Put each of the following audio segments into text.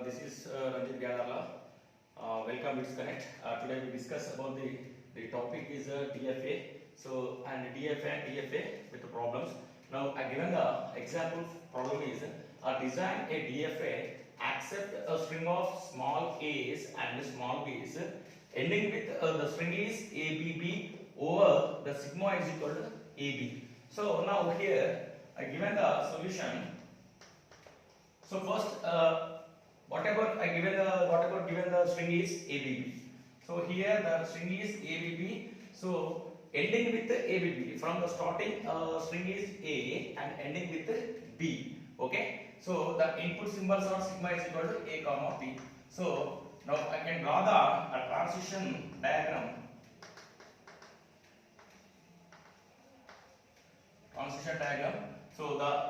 This is Ranjit Gyadala. Welcome Witsconnect. Today we discuss about the topic is DFA. So and DFA with the problems. Now I given the example problem is design a DFA accept a string of small a's and small b's ending with the string is ABB over the sigma is equal to AB. So now here I given the solution. So first, whatever given the string is ABB. So here the string is ABB. So ending with the ABB from the starting string is A and ending with B. Okay. So the input symbols are sigma is equal to A comma B. So now I can draw the transition diagram. So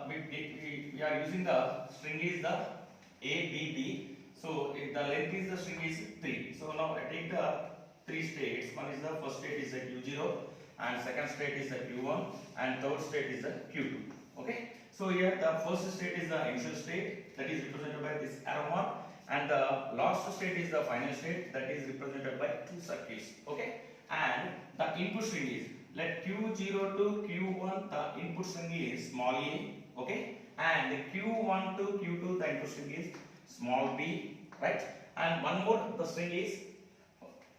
we are using the string is the ABB. So the length is the string is 3. So now I take the 3 states. One is the first state is the Q0 and second state is the Q1 and third state is the Q2. Okay. So here the first state is the initial state that is represented by this arrow mark and the last state is the final state that is represented by 2 circles. Okay. And the input string is let Q0 to Q1 the input string is small a, okay, and Q1 to Q2 the input string is small b, right, and one more the string is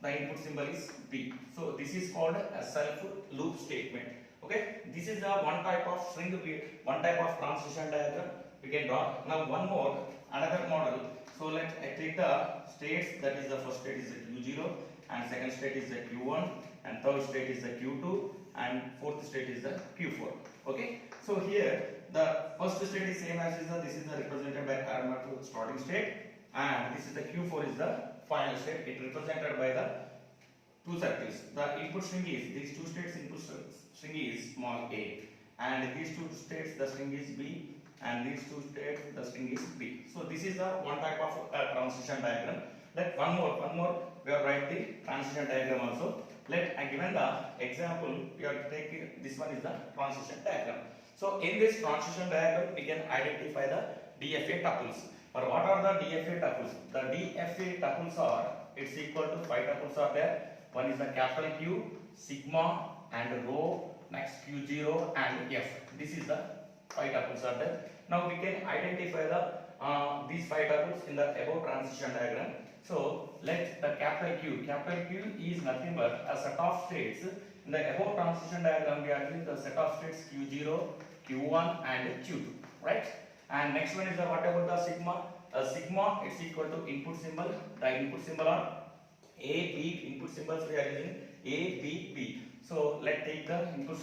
the input symbol is b. So this is called a self loop statement. Okay, this is the one type of string, one type of transition diagram we can draw. Now one more another model. So let I take the states, that is the first state is the Q0 and second state is the Q1 and third state is the Q2 and fourth state is the Q4. Okay, so here the first state is same as this is the represented by arrow mark to starting state and this is the Q4 is the final state. It represented by the 2 circles. The input string is these 2 states input string is small a and these 2 states the string is b and these 2 states the string is b. So this is the one type of transition diagram. Let one more we have write the transition diagram also. Let I given the example we are taking this one is the transition diagram. So in this transition diagram we can identify the DFA tuples. Or what are the DFA tuples? The DFA tuples are it's equal to 5 tuples are there. One is the capital Q, sigma and rho, next Q0 and F. This is the 5 tuples are there. Now we can identify the these 5 tuples in the above transition diagram. So let the capital Q is nothing but a set of states. In the above transition diagram we are using the set of states Q0, Q1 and Q2, right? And next one is the what about the sigma? Sigma is equal to input symbol. The input symbol are A, B. Input symbols we are using A, B, B. So let take the input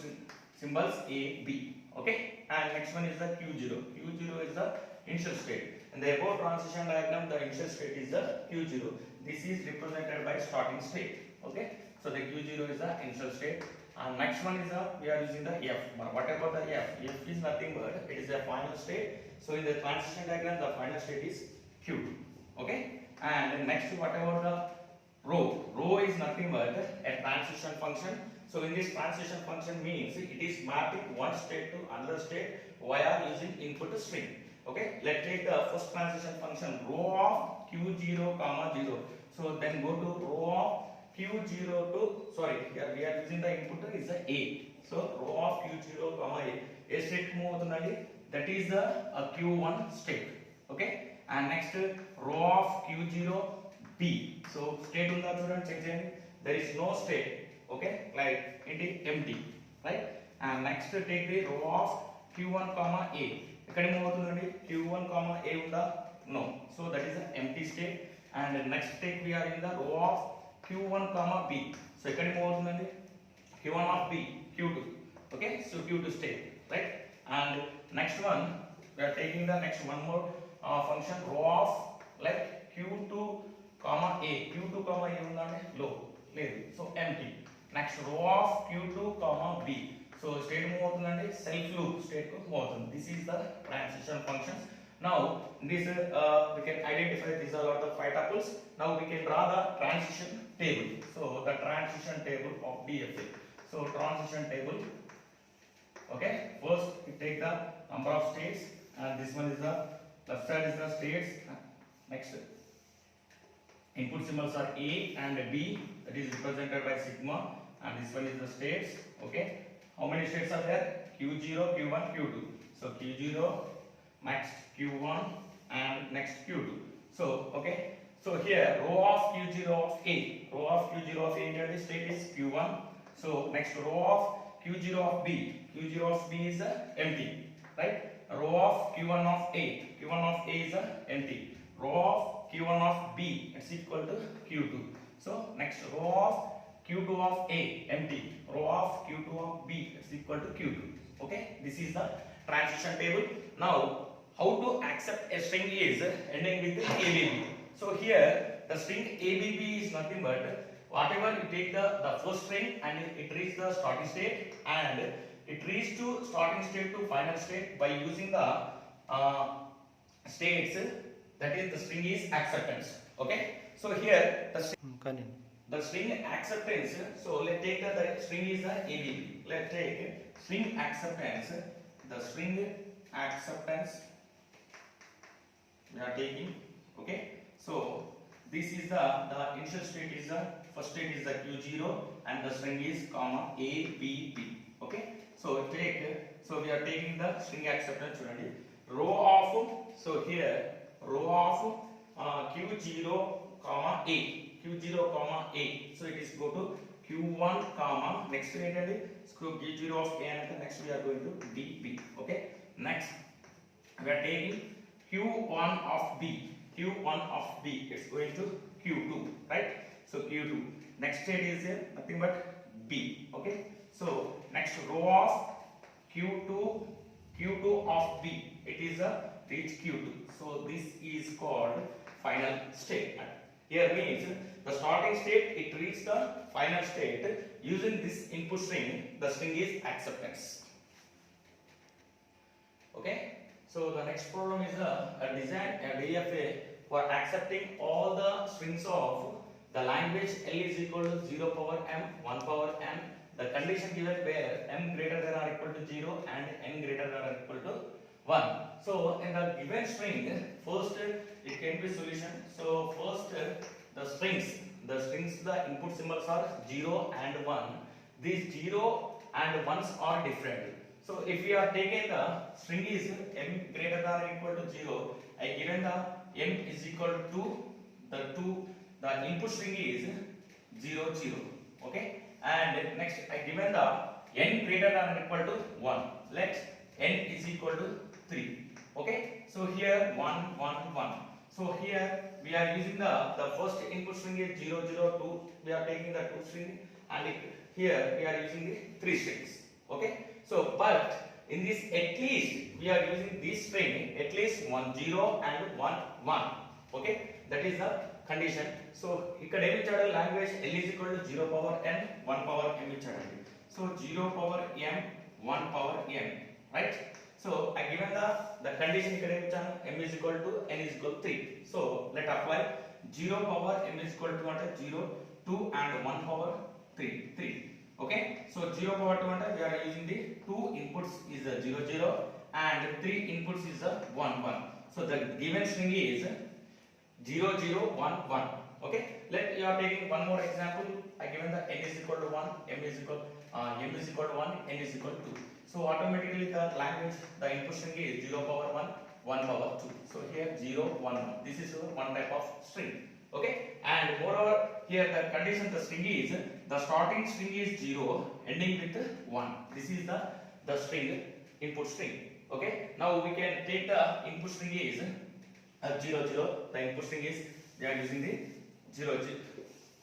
symbols A, B. Okay. And next one is the Q0. Q0 is the initial state. In the above transition diagram, the initial state is the Q0. This is represented by starting state. Okay. So the Q0 is the initial state. And next one is we are using the F. But what about the F? F is nothing but it is the final state. So in the transition diagram, the final state is Q2. Okay. And next, what about the rho? Rho is nothing but a transition function. So in this transition function means it is mapping one state to another state via using input string. Okay, let's take the first transition function rho of Q0 comma 0. So then go to rho of Q0 to here we are using the input is the A. So rho of Q0 comma A state move that is the Q1 state. Okay, and next rho of Q0 B. So state unda chudandi check cheyandi, there is no state. Okay, like it is empty, right? And next take the row of Q1 comma A. Q1 comma A unda no, so that is an empty state. And next take we are in the row of Q1 comma B. So Q1 of B, Q2. Okay, so Q2 state, right? And next one we are taking the next one more function row of like Q2 comma A. Q2 comma A unda low, so empty. Next row of Q2 comma B. So state move avutundandi self loop state ko move avutundi. This is the transition functions. Now this we can identify these are all the 5 tuples. Now we can draw the transition table. So the transition table of DFA. So transition table. Okay. First we take the number of states and this one is the left side is the states. Next, input symbols are A and B, that is represented by sigma, and this one is the states. Okay, how many states are there? Q0, Q1, Q2. So Q0, next Q1, and next Q2. So okay, so here row of Q0 of A, row of Q0 of A state is Q1. So next row of Q0 of B, Q0 of B is empty, right? Row of Q1 of A, Q1 of A is empty. Row of Q1 of B, it's equal to Q2. So next row of Q2 of A, empty. Row of Q2 of B, it's equal to Q2. Okay, this is the transition table. Now, how to accept a string is ending with ABB. So here the string ABB is nothing but whatever you take the first string and it reaches the starting state, and it reaches to starting state to final state by using the states, that is the string is acceptance. Okay, so here the string acceptance, so let's take the string is the ABB. Let's take string acceptance, the string acceptance we are taking. Okay, so this is the initial state is the first state is the Q0 and the string is comma ABB. Okay, so we are taking the string acceptance. Row of, so here row of Q0 comma A, Q0 comma A, so it is go to Q1 comma next Q0 of A and next we are going to BB. Okay, next we are taking Q1 of B, Q1 of B, it's going to Q2, right? So Q2, next state is nothing but B. Okay, so next row of Q2 of B, it is a reach Q2. So this is called final state. Here means the starting state it reaches the final state. Using this input string, the string is acceptance. Okay, so the next problem is a design a DFA for accepting all the strings of the language L is equal to 0 power m, 1 power m. The condition given where m greater than or equal to 0 and n greater than or equal to 1. So in the given string, first it can be solution. So first the strings, the input symbols are 0 and 1. These 0 and 1s are different. So if we are taking the string is m greater than or equal to 0, I given the m is equal to the input string is 0 0. Okay, and next I given the n greater than or equal to 1. Let n is equal to 3. Okay, so here 1 1 1. So here we are using the first input string is 0 0 2. We are taking the 2 string, and here we are using the 3 strings. Okay, so but in this at least we are using this string at least 1 0 and 1 1. Okay, that is the condition. So ఇక్కడ ఏమి ఇచ్చాడు language L is equal to 0 power n 1 power m ఇచ్చాడు. So 0 power m 1 power m, right? So I given the condition ఇక్కడ ఏమి ఇచ్చాను m is equal to n is equal to 3. So let apply 0 power m is equal to అంటే 0 2 and 1 power 3. Okay, so 0 power 2 అంటే we are using the 2 inputs is the 0 0 and 3 inputs is the 1 1. So the given string is 0 0 1 1. Okay, let you are taking one more example. I given the n is equal to 1, m is equal to 1, n is equal to 2. So automatically the language, the input string is 0 power 1 1 power 2. So here 0 1 1. This is one type of string. Okay, and moreover here the condition the string is the starting string is 0 ending with 1. This is the string input string. Okay, now we can take the input string is 0 0. The input string is we are using the 0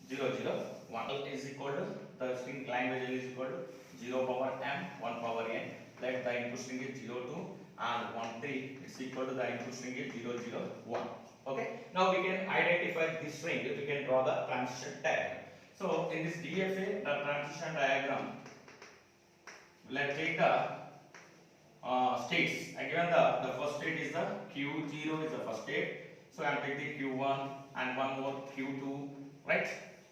0 1. L is equal to the string language L is equal to 0 power m 1 power n. Let the input string is 0 2 and 1 3. It's equal to the input string is 0 0 1. Okay, now we can identify this string. We can draw the transition diagram. So in this DFA, the transition diagram, let's take the states. I given the first state is the Q0 is the first state. So I am taking Q1 and one more Q2, right?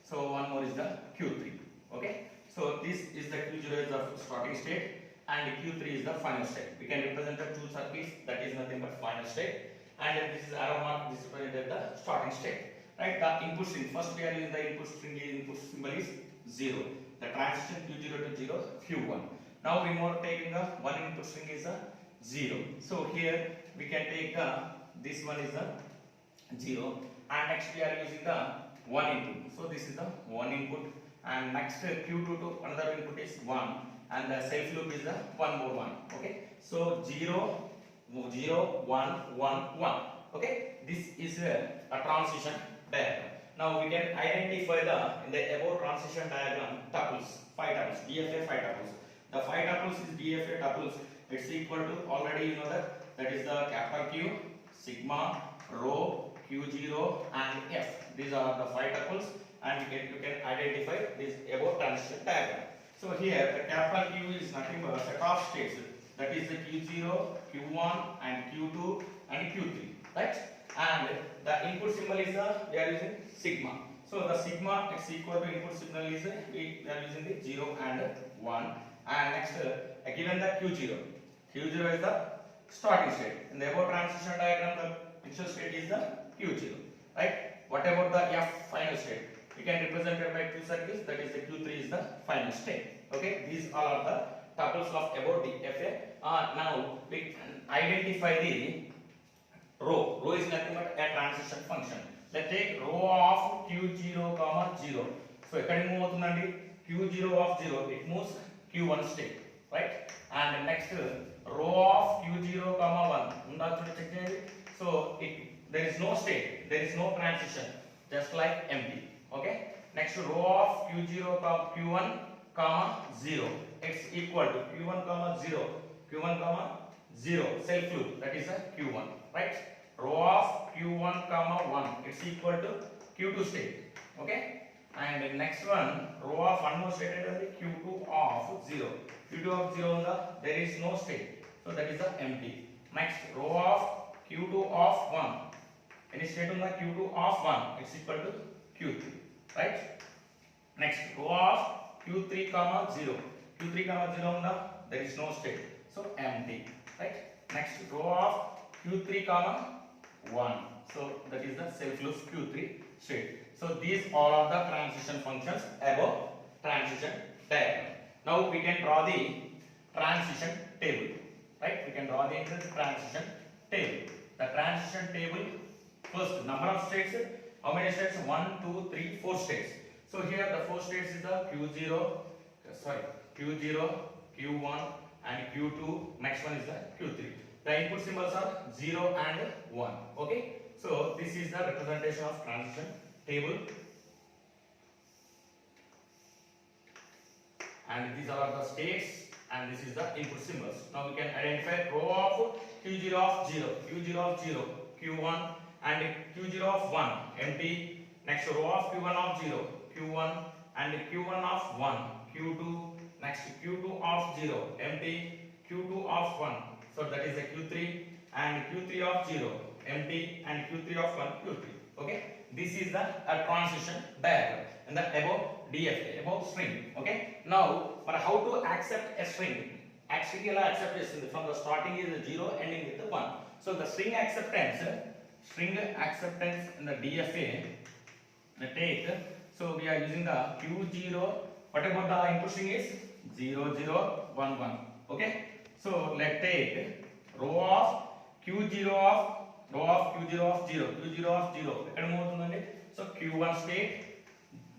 So one more is the Q3. Okay, so this is the Q0 is the starting state and Q3 is the final state. We can represent the two circuits, that is nothing but final state. and this is arrow mark, this represented the starting state. Right, the input string, first we are using the input string, input symbol is 0. The transition Q0 to 0, Q1. Now we are taking the one input string is a 0. So here we can take the, this one is the 0, and next we are using the one input. So this is the one input, and next Q2 to another input is 1, and the self loop is the one more one. Okay, so 0, 0, 1, 1, 1. Okay, this is a transition diagram. Now we can identify the, in the above transition diagram, tuples, 5 tuples, DFA 5 tuples. The 5 tuples is DFA tuples. It's equal to, already you know that is the capital Q, sigma, rho, Q0 and F. These are the 5 tuples, and you can identify this above transition diagram. So here the capital Q is nothing but a set of states. That is the Q0, Q1 and Q2 and Q3, right? And the input symbol is we are using sigma. So the sigma is equal to input symbol is we are using the 0 and 1. And next given the Q0. Q0 is the starting state. In the above transition diagram, the initial state is the Q0, right? What about the F final state? We can represent it by two circles. That is the Q3 is the final state. Okay, these all are the tuples of above DFA. Now we can identify the rho. Rho is nothing but a transition function. Let's take rho of Q0 comma 0. So according to Q0 of 0, it moves Q1 state, right? And next rho of Q0 comma 1. So there is no state, there is no transition, just like empty. Okay. Next row of Q0 comma Q1 comma 0. It's equal to Q1 comma 0. Q1 comma 0 self loop, that is a Q1, right? Row of Q1 comma 1, it's equal to Q2 state. Okay, and the next one, row of one more state is the Q2 of 0. Q2 of 0 there is no state, so that is the empty. Next row of Q2 of 1, any state on the Q2 of 1, it's equal to Q3, right? Next row of Q3 comma 0. Q3 comma 0 on the, there is no state, so empty, right? Next row of Q3 comma 1, so that is the self loop Q3 state. So these all are the transition functions above transition diagram. Now we can draw the transition table, right? We can draw the transition table. The transition table, first number of states, how many states? 1, 2, 3, 4 states. So here the 4 states is the Q0, Q1 and Q2, next one is the Q3. The input symbols are 0 and 1. Okay, so this is the representation of transition table, and these are the states, and this is the input symbols. Now we can identify row of Q0 of 0, Q0 of 0, Q1 and Q0 of 1, empty. Next row of Q1 of 0, Q1 and Q1 of 1, Q2, next Q2 of 0, empty, Q2 of 1, so that is the Q3, and Q3 of 0, empty, and Q3 of 1, Q3. Okay, this is the transition diagram and the above DFA, above string. Okay, now but how to accept a string? Actually accept a string from the starting is 0, ending with the 1. So the string acceptance in the DFA, take, so we are using the Q0. What about the input string is 0, 0, 1, 1. Okay, so let's take row of Q0 of 0, Q0 of 0. So Q1 state,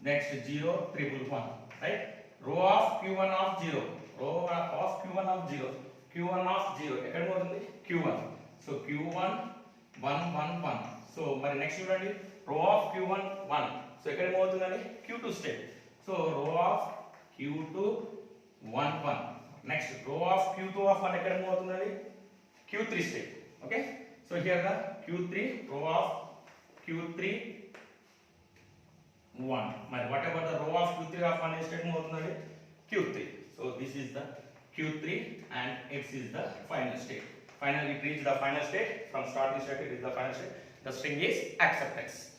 next 0, 1, right? Row of Q1 of 0, row of Q1 of 0, Q1 of 0. Q1. So Q1 1, 1, 1. So my next row of Q1 1. So Q2 state. So row of Q2 1, 1. Next row of Q2 of 1 Q3 state. Okay. So here the Q3, row of Q3 1. What about the row of Q3 of 1 state Q3. So this is the Q3 and X is the final state. Finally it reached the final state. From starting state it is the final state. The string is acceptance.